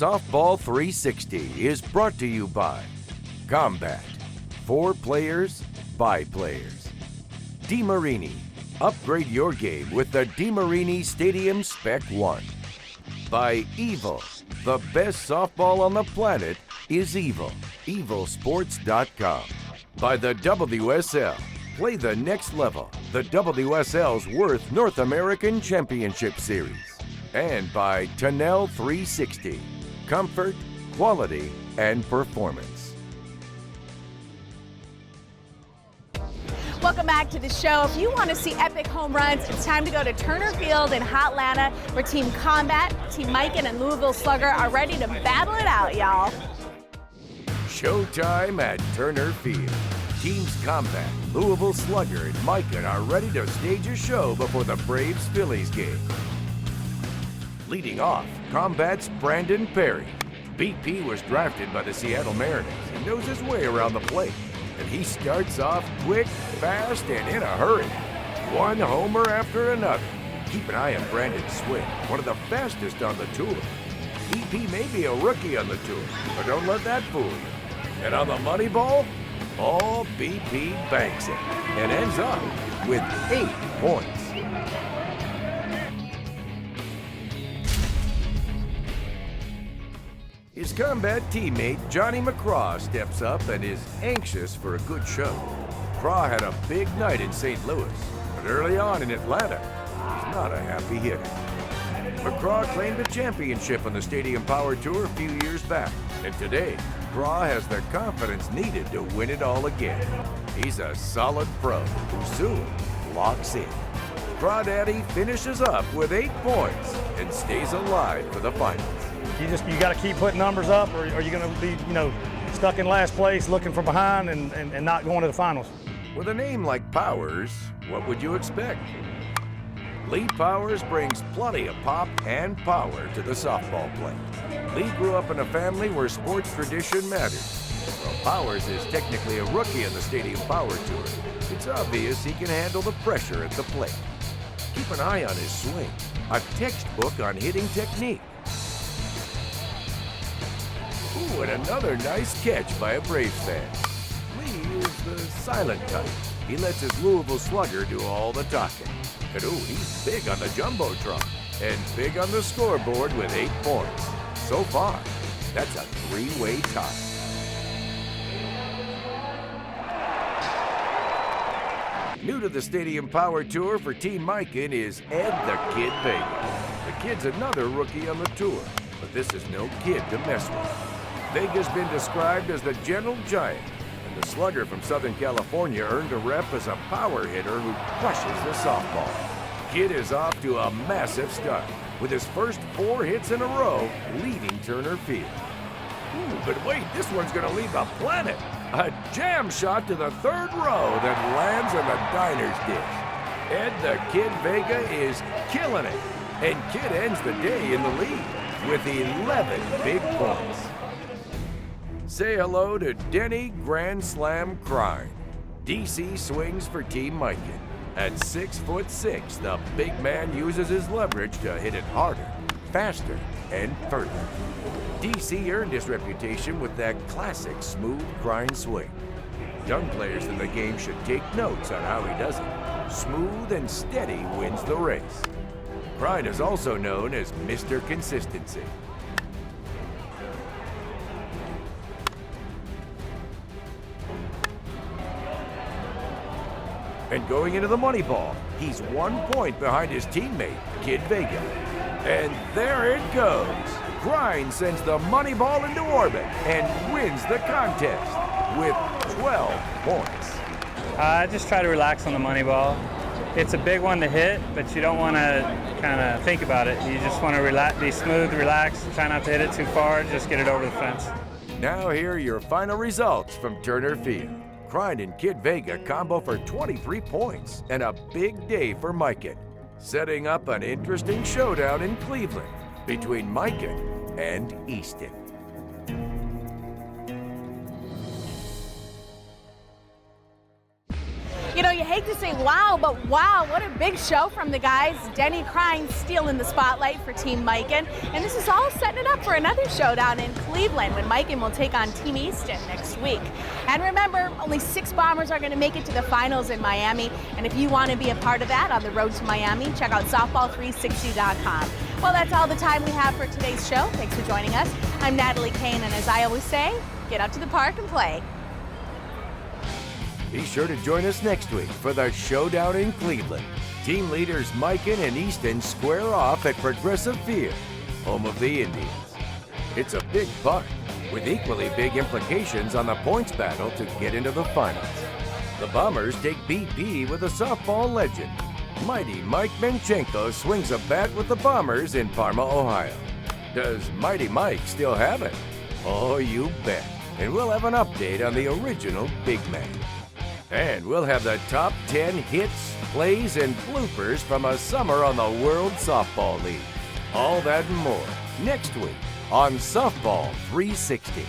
Softball 360 is brought to you by Combat, for players, by players. DeMarini, upgrade your game with the DeMarini Stadium Spec 1. By Evil, the best softball on the planet is Evil, evilsports.com. By the WSL, play the next level, the WSL's Worth North American Championship Series. And by Tunnel 360, comfort, quality, and performance. Welcome back to the show. If you want to see epic home runs, it's time to go to Turner Field in Hotlanta, where Team Combat, Team Mikan, and Louisville Slugger are ready to battle it out, y'all. Showtime at Turner Field. Teams Combat, Louisville Slugger, and Mikan are ready to stage a show before the Braves-Phillies game. Leading off, Combat's Brandon Perry. BP was drafted by the Seattle Mariners and knows his way around the plate. And he starts off quick, fast, and in a hurry. One homer after another. Keep an eye on Brandon's swing, one of the fastest on the tour. BP may be a rookie on the tour, but don't let that fool you. And on the money ball, all BP banks it and ends up with 8 points. His Combat teammate, Johnny McCraw, steps up and is anxious for a good show. McCraw had a big night in St. Louis, but early on in Atlanta, he's not a happy hitter. McCraw claimed a championship on the Stadium Power Tour a few years back, and today, McCraw has the confidence needed to win it all again. He's a solid pro who soon locks in. Crawdaddy finishes up with 8 points and stays alive for the finals. You got to keep putting numbers up, or are you going to be, stuck in last place, looking from behind, and not going to the finals? With a name like Powers, what would you expect? Lee Powers brings plenty of pop and power to the softball plate. Lee grew up in a family where sports tradition matters. While Powers is technically a rookie on the Stadium Power Tour, it's obvious he can handle the pressure at the plate. Keep an eye on his swing, a textbook on hitting technique. Ooh, and another nice catch by a Braves fan. Lee is the silent type. He lets his Louisville Slugger do all the talking. And ooh, he's big on the Jumbotron and big on the scoreboard with 8 points. So far, that's a 3-way tie. New to the Stadium Power Tour for Team Mikan is Ed the Kid Vega. The kid's another rookie on the tour, but this is no kid to mess with. Vega's been described as the gentle giant, and the slugger from Southern California earned a rep as a power hitter who crushes the softball. Kid is off to a massive start, with his first 4 hits in a row leading Turner Field. Ooh, but wait, this one's gonna leave the planet. A jam shot to the 3rd row that lands on the Diners dish. Ed the Kid Vega is killing it, and Kid ends the day in the lead with 11 big points. Say hello to Denny Grand Slam Crine. DC swings for Team Mikan. At 6'6", the big man uses his leverage to hit it harder, faster, and further. DC earned his reputation with that classic smooth grind swing. Young players in the game should take notes on how he does it. Smooth and steady wins the race. Crine is also known as Mr. Consistency. And going into the money ball, he's 1 point behind his teammate, Kid Vega. And there it goes. Crine sends the money ball into orbit and wins the contest with 12 points. I just try to relax on the money ball. It's a big one to hit, but you don't want to kind of think about it. You just want to relax, be smooth, relax, try not to hit it too far, just get it over the fence. Now here are your final results from Turner Field. Crine and Kid Vega combo for 23 points and a big day for Mikan, setting up an interesting showdown in Cleveland between Mikan and Easton. You hate to say wow, but wow, what a big show from the guys. Denny Crine stealing the spotlight for Team Mikan. And this is all setting it up for another showdown in Cleveland when Mikan will take on Team Easton next week. And remember, only 6 Bombers are going to make it to the finals in Miami. And if you want to be a part of that on the road to Miami, check out softball360.com. Well, that's all the time we have for today's show. Thanks for joining us. I'm Natalie Kane, and as I always say, get out to the park and play. Be sure to join us next week for the showdown in Cleveland. Team leaders Mikan and Easton square off at Progressive Field, home of the Indians. It's a big park with equally big implications on the points battle to get into the finals. The Bombers take BP with a softball legend. Mighty Mike Menchenko swings a bat with the Bombers in Parma, Ohio. Does Mighty Mike still have it? Oh, you bet. And we'll have an update on the original Big Man. And we'll have the top 10 hits, plays, and bloopers from a summer on the World Softball League. All that and more next week on Softball 360.